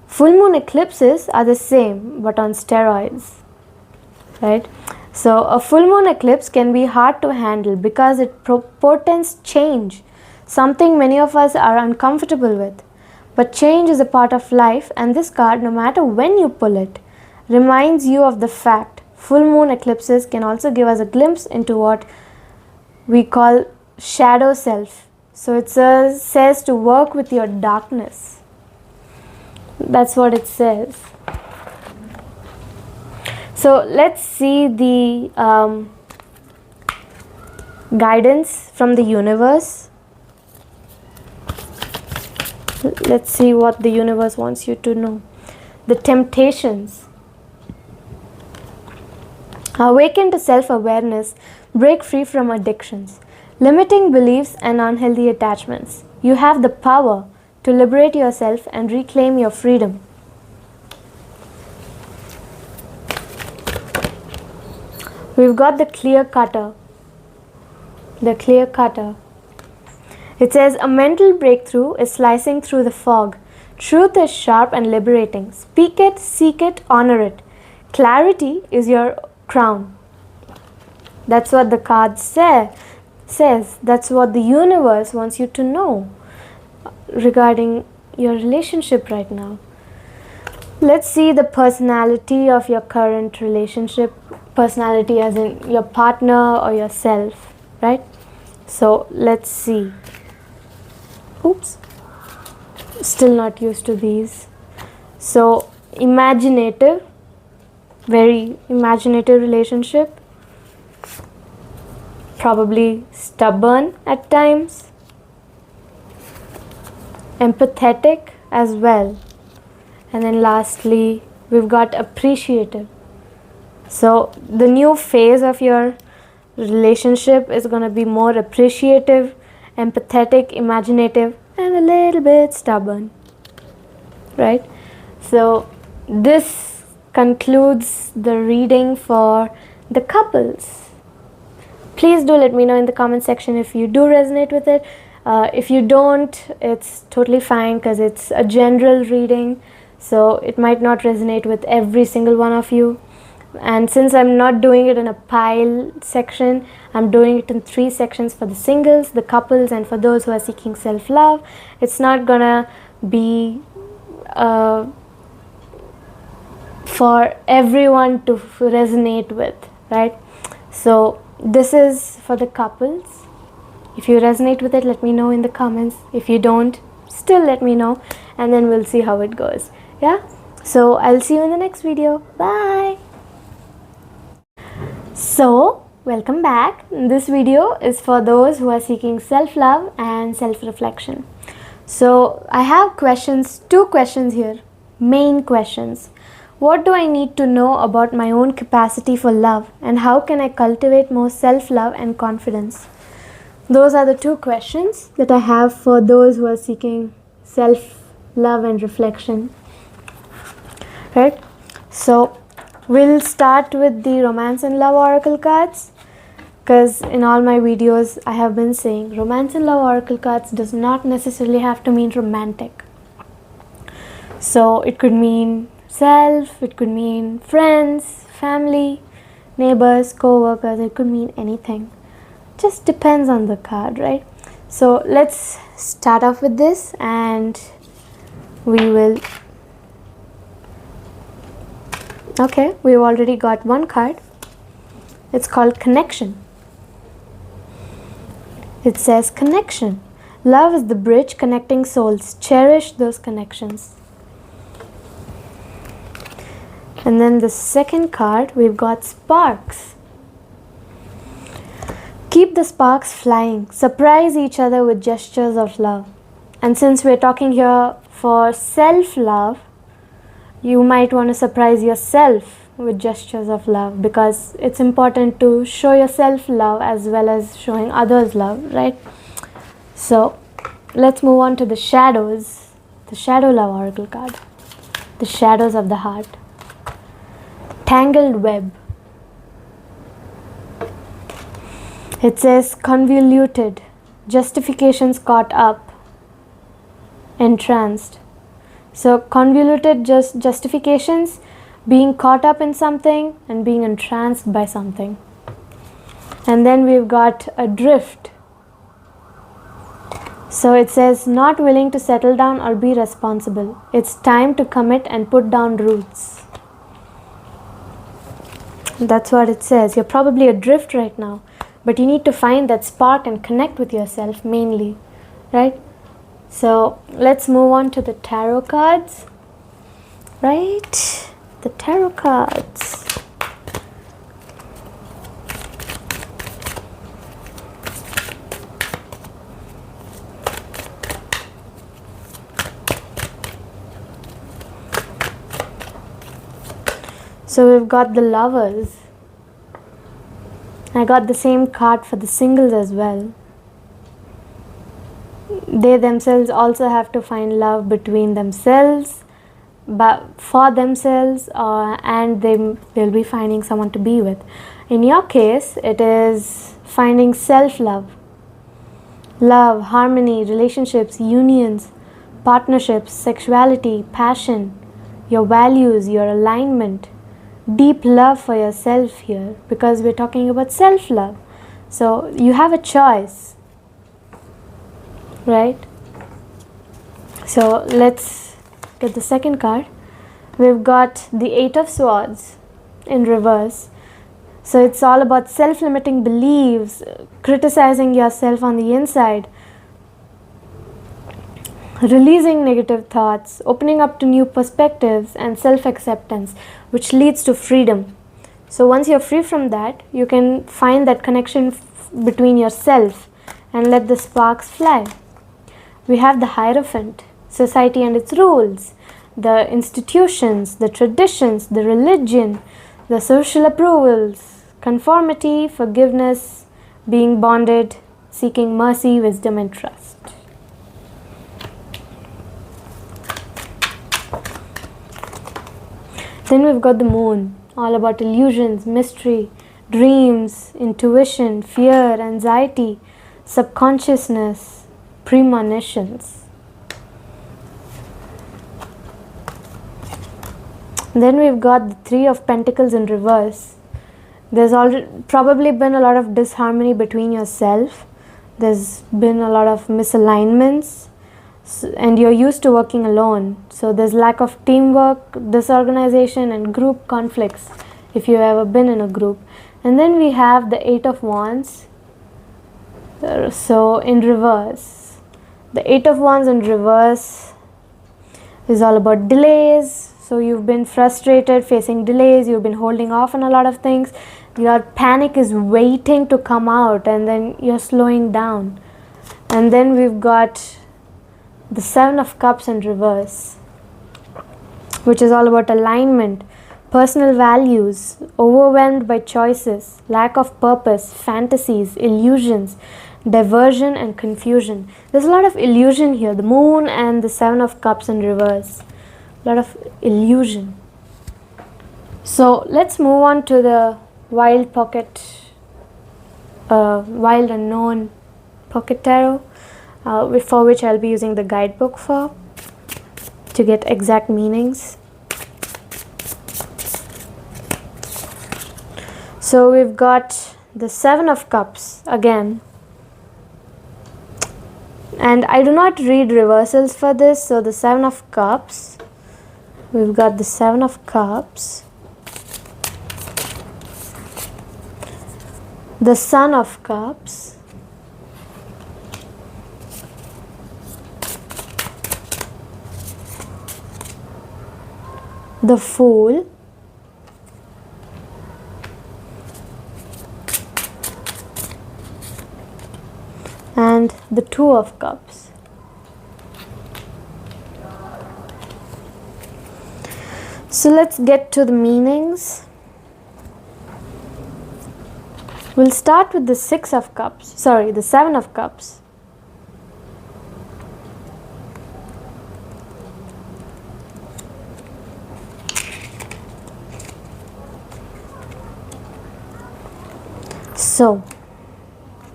Full moon eclipses are the same but on steroids, right? So a full moon eclipse can be hard to handle because it portends change, something many of us are uncomfortable with. But change is a part of life, and this card, no matter when you pull it, reminds you of the fact full moon eclipses can also give us a glimpse into what we call shadow self. So it says to work with your darkness. That's what it says. So let's see the guidance from the universe. Let's see what the universe wants you to know. The temptations. Awaken to self-awareness. Break free from addictions, limiting beliefs and unhealthy attachments. You have the power to liberate yourself and reclaim your freedom. We've got the clear cutter. The clear cutter. It says, a mental breakthrough is slicing through the fog. Truth is sharp and liberating. Speak it, seek it, honor it. Clarity is your crown. That's what the card says. That's what the universe wants you to know regarding your relationship right now. Let's see the personality of your current relationship. Personality as in your partner or yourself, right? So let's see. Oops, still not used to these. So imaginative, very imaginative relationship, probably stubborn at times, empathetic as well, and then lastly we've got appreciative. So the new phase of your relationship is going to be more appreciative, empathetic, imaginative, and a little bit stubborn, right? So this concludes the reading for the couples. Please do let me know in the comment section if you do resonate with it. If you don't, it's totally fine because it's a general reading, so it might not resonate with every single one of you. And since I'm not doing it in a pile section, I'm doing it in 3 sections for the singles, the couples, and for those who are seeking self-love. It's not gonna be for everyone to resonate with, right? So this is for the couples. If you resonate with it, let me know in the comments. If you don't, still let me know, and then we'll see how it goes. Yeah, so I'll see you in the next video. Bye. So welcome back. This video is for those who are seeking self-love and self-reflection. So I have questions, 2 questions here, main questions. What do I need to know about my own capacity for love, and how can I cultivate more self-love and confidence? Those are the 2 questions that I have for those who are seeking self-love and reflection, right? So we'll start with the romance and love oracle cards, because in all my videos I have been saying romance and love oracle cards does not necessarily have to mean romantic. So it could mean self, it could mean friends, family, neighbors, co-workers, it could mean anything. Just depends on the card, right? So let's start off with this, and we will. Okay, we've already got 1 card. It's called connection. It says connection. Love is the bridge connecting souls. Cherish those connections. And then the second card, we've got sparks. Keep the sparks flying. Surprise each other with gestures of love. And since we're talking here for self-love, you might want to surprise yourself with gestures of love, because it's important to show yourself love as well as showing others love, right? So let's move on to the shadows. The shadow love oracle card. The shadows of the heart. Tangled web. It says convoluted, justifications caught up, entranced. So convoluted justifications, being caught up in something and being entranced by something. And then we've got adrift. So it says not willing to settle down or be responsible. It's time to commit and put down roots. That's what it says. You're probably adrift right now, but you need to find that spark and connect with yourself mainly, right? So let's move on to the tarot cards, right? The tarot cards. So we've got the lovers. I got the same card for the singles as well. They themselves also have to find love between themselves, but for themselves, and they'll be finding someone to be with. In your case, it is finding self-love, love, harmony, relationships, unions, partnerships, sexuality, passion, your values, your alignment, deep love for yourself here, because we're talking about self-love. So you have a choice, right? So let's get the second card. We've got the Eight of Swords in reverse. So it's all about self-limiting beliefs, criticizing yourself on the inside, releasing negative thoughts, opening up to new perspectives, and self-acceptance, which leads to freedom. So once you're free from that, you can find that connection between yourself and let the sparks fly. We have the Hierophant, society and its rules, the institutions, the traditions, the religion, the social approvals, conformity, forgiveness, being bonded, seeking mercy, wisdom, and trust. Then we've got the Moon, all about illusions, mystery, dreams, intuition, fear, anxiety, subconsciousness, premonitions. Then we've got the Three of Pentacles in reverse. There's already probably been a lot of disharmony between yourself. There's been a lot of misalignments, and you're used to working alone. So there's lack of teamwork, disorganization, and group conflicts if you've ever been in a group. And then we have the Eight of Wands. So in reverse, the Eight of Wands in reverse is all about delays. So you've been frustrated facing delays, you've been holding off on a lot of things, your panic is waiting to come out, and then you're slowing down. And then we've got the Seven of Cups in reverse, which is all about alignment, personal values, overwhelmed by choices, lack of purpose, fantasies, illusions, diversion, and confusion. There's a lot of illusion here, the Moon and the Seven of Cups in reverse. A lot of illusion. So let's move on to the wild unknown pocket tarot, for which I'll be using the guidebook to get exact meanings. So we've got the Seven of Cups again. And I do not read reversals for this, so the Seven of Cups. We've got the Seven of Cups, the Sun of Cups, the Fool, and the Two of Cups. So let's get to the meanings. We'll start with the the Seven of Cups. So,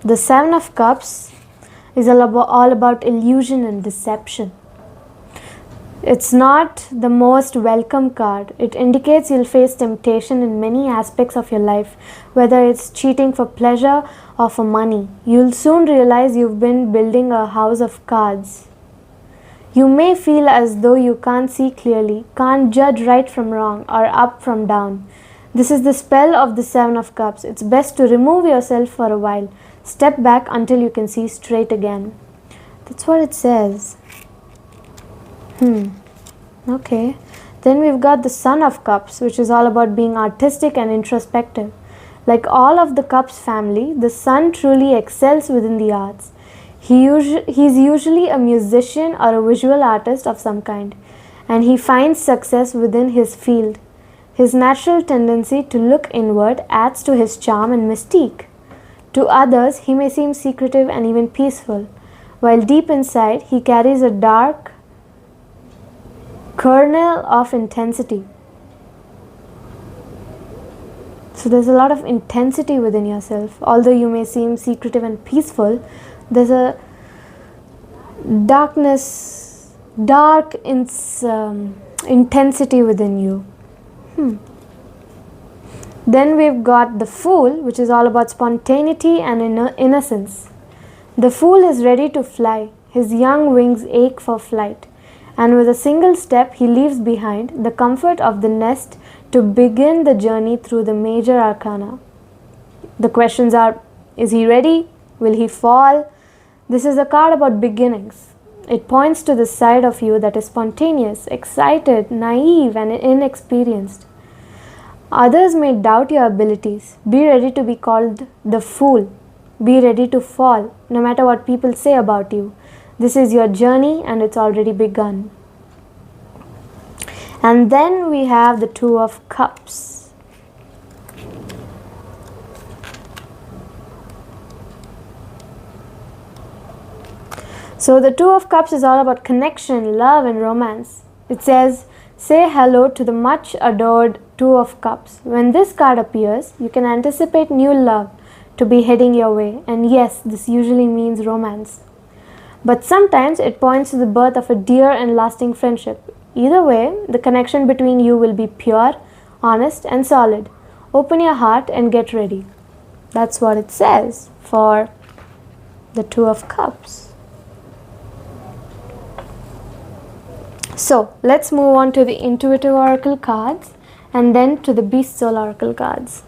the Seven of Cups is all about illusion and deception. It's not the most welcome card. It indicates you'll face temptation in many aspects of your life, whether it's cheating for pleasure or for money. You'll soon realize you've been building a house of cards. You may feel as though you can't see clearly, can't judge right from wrong or up from down. This is the spell of the Seven of Cups. It's best to remove yourself for a while. Step back until you can see straight again. That's what it says. Okay. Then we've got the Son of Cups, which is all about being artistic and introspective. Like all of the Cups family, the Son truly excels within the arts. He's usually a musician or a visual artist of some kind, and he finds success within his field. His natural tendency to look inward adds to his charm and mystique. To others, he may seem secretive and even peaceful, while deep inside, he carries a dark kernel of intensity. So there's a lot of intensity within yourself. Although you may seem secretive and peaceful, there's a dark intensity within you. Then we've got the Fool, which is all about spontaneity and innocence. The Fool is ready to fly. His young wings ache for flight, and with a single step he leaves behind the comfort of the nest to begin the journey through the major arcana. The questions are, is he ready? Will he fall? This is a card about beginnings. It points to the side of you that is spontaneous, excited, naive, and inexperienced. Others may doubt your abilities. Be ready to be called the fool. Be ready to fall, no matter what people say about you. This is your journey and it's already begun. And then we have the Two of Cups. So the Two of Cups is all about connection, love, and romance. It says, say hello to the much adored Two of Cups. When this card appears, you can anticipate new love to be heading your way. And yes, this usually means romance. But sometimes it points to the birth of a dear and lasting friendship. Either way, the connection between you will be pure, honest, and solid. Open your heart and get ready. That's what it says for the Two of Cups. So, let's move on to the Intuitive Oracle cards and then to the Beast Soul Oracle cards.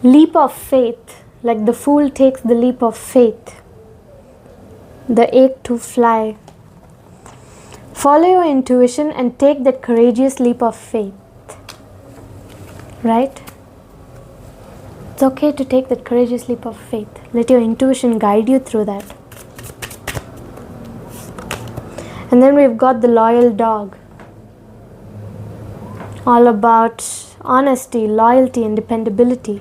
Leap of faith, like the Fool takes the leap of faith. The ache to fly. Follow your intuition and take that courageous leap of faith. Right? It's okay to take that courageous leap of faith. Let your intuition guide you through that. And then we've got the Loyal Dog. All about honesty, loyalty, and dependability.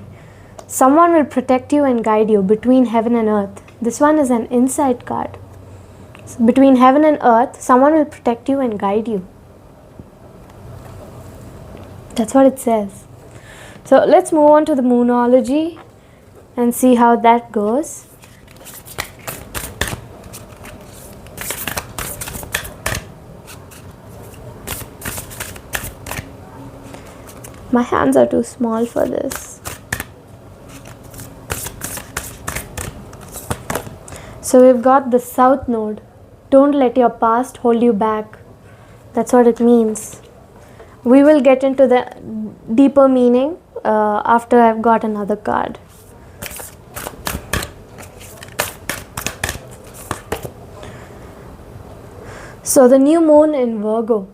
Someone will protect you and guide you between heaven and earth. This one is an insight card. So between heaven and earth, someone will protect you and guide you. That's what it says. So let's move on to the Moonology and see how that goes. My hands are too small for this. So we've got the South Node. Don't let your past hold you back. That's what it means. We will get into the deeper meaning after I've got another card. So the new moon in Virgo.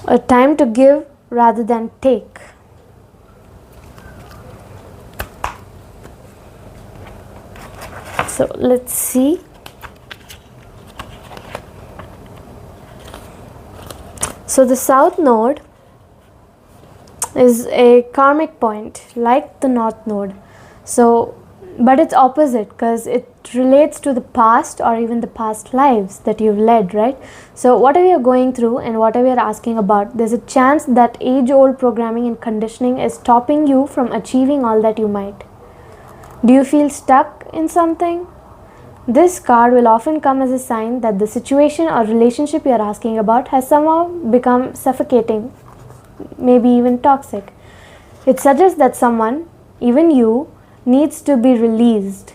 A time to give rather than take. So let's see. So the south node is a karmic point like the north node. So, but it's opposite because it relates to the past or even the past lives that you've led, right? So whatever you're going through and whatever you're asking about, there's a chance that age-old programming and conditioning is stopping you from achieving all that you might. Do you feel stuck in something? This card will often come as a sign that the situation or relationship you're asking about has somehow become suffocating, maybe even toxic. It suggests that someone, even you, needs to be released.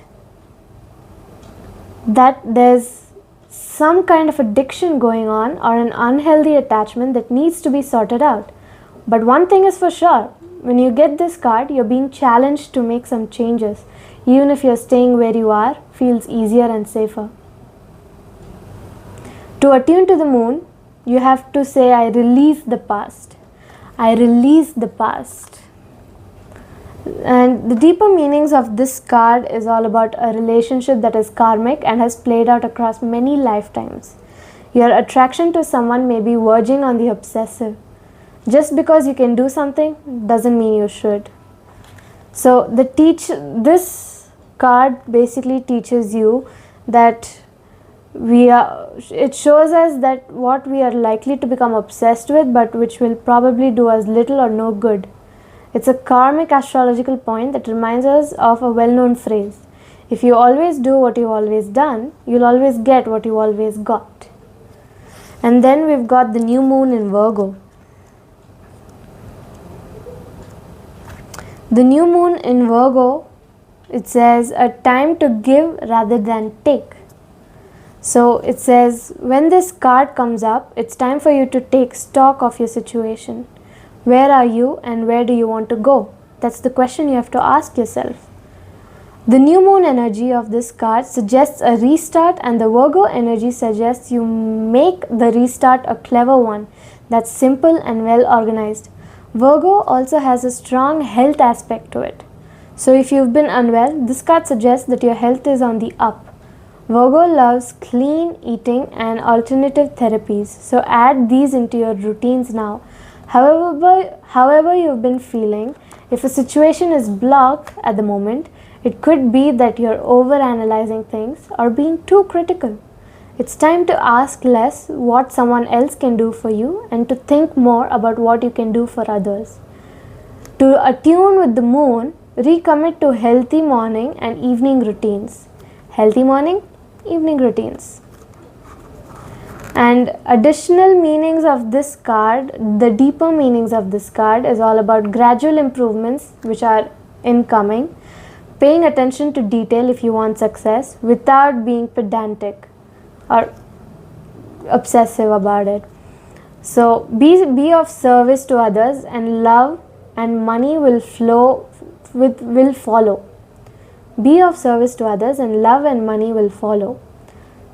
That there's some kind of addiction going on or an unhealthy attachment that needs to be sorted out. But one thing is for sure, when you get this card, you're being challenged to make some changes. Even if you're staying where you are, feels easier and safer. To attune to the moon, you have to say, I release the past. I release the past. And the deeper meanings of this card is all about a relationship that is karmic and has played out across many lifetimes. Your attraction to someone may be verging on the obsessive. Just because you can do something doesn't mean you should. So this card basically teaches you that it shows us that what we are likely to become obsessed with, but which will probably do us little or no good. It's a karmic astrological point that reminds us of a well-known phrase. If you always do what you've always done, you'll always get what you always got. And then we've got the new moon in Virgo. The new moon in Virgo, it says a time to give rather than take. So it says when this card comes up, it's time for you to take stock of your situation. Where are you and where do you want to go? That's the question you have to ask yourself. The new moon energy of this card suggests a restart, and the Virgo energy suggests you make the restart a clever one that's simple and well organized. Virgo also has a strong health aspect to it. So if you've been unwell, this card suggests that your health is on the up. Virgo loves clean eating and alternative therapies, so add these into your routines now. However you've been feeling, if a situation is blocked at the moment, it could be that you're overanalyzing things or being too critical. It's time to ask less what someone else can do for you and to think more about what you can do for others. To attune with the moon, recommit to healthy morning and evening routines. Healthy morning, evening routines. And additional meanings of this card, the deeper meanings of this card is all about gradual improvements which are incoming, paying attention to detail if you want success without being pedantic or obsessive about it. So be of service to others, and love and money will follow. Be of service to others and love and money will follow.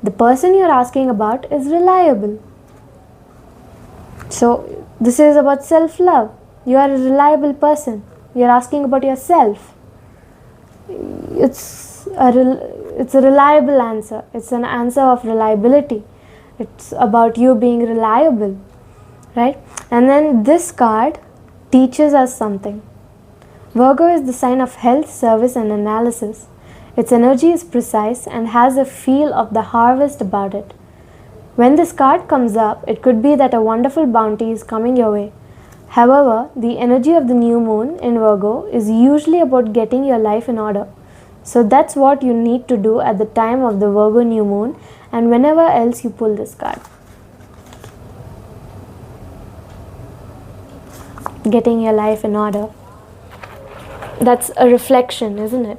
The person you're asking about is reliable. So this is about self-love. You are a reliable person. You're asking about yourself. It's a reliable answer. It's an answer of reliability. It's about you being reliable, right? And then this card teaches us something. Virgo is the sign of health, service and analysis. Its energy is precise and has a feel of the harvest about it. When this card comes up, it could be that a wonderful bounty is coming your way. However, the energy of the new moon in Virgo is usually about getting your life in order. So that's what you need to do at the time of the Virgo new moon and whenever else you pull this card. Getting your life in order. That's a reflection, isn't it?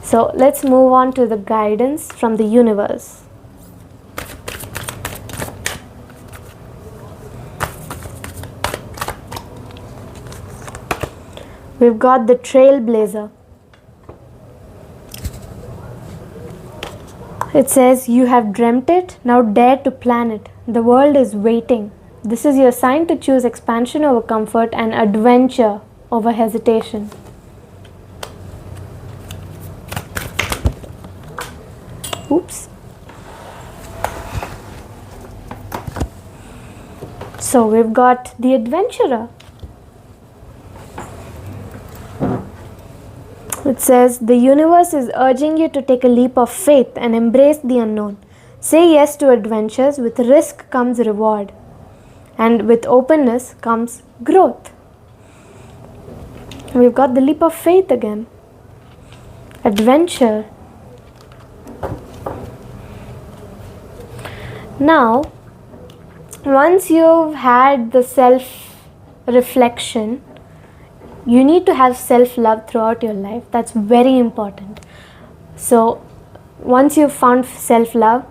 So let's move on to the guidance from the universe. We've got the Trailblazer. It says, you have dreamt it, now dare to plan it. The world is waiting. This is your sign to choose expansion over comfort and adventure over hesitation. Oops. So we've got the adventurer. It says, the universe is urging you to take a leap of faith and embrace the unknown. Say yes to adventures. With risk comes reward. And with openness comes growth. We've got the leap of faith again. Adventure. Now, once you've had the self-reflection, you need to have self-love throughout your life. That's very important. So, once you've found self-love,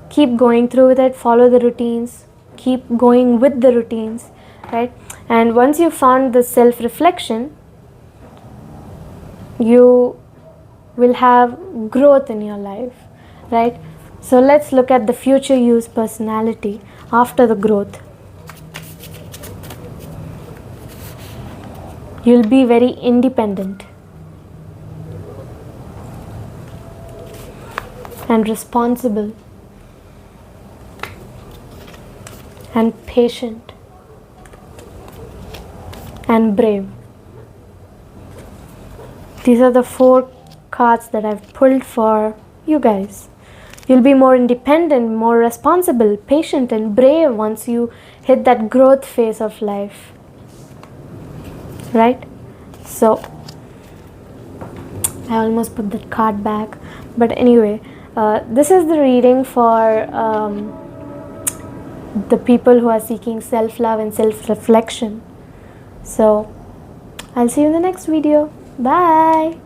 keep going through with it, follow the routines, keep going with the routines, right? And once you've found the self-reflection, you will have growth in your life, right? So let's look at the future you's personality after the growth. You'll be very independent and responsible and patient and brave. These are the 4 cards that I've pulled for you guys. You'll be more independent, more responsible, patient and brave once you hit that growth phase of life. Right? So, I almost put that card back. But anyway, this is the reading for the people who are seeking self-love and self-reflection. So, I'll see you in the next video. Bye!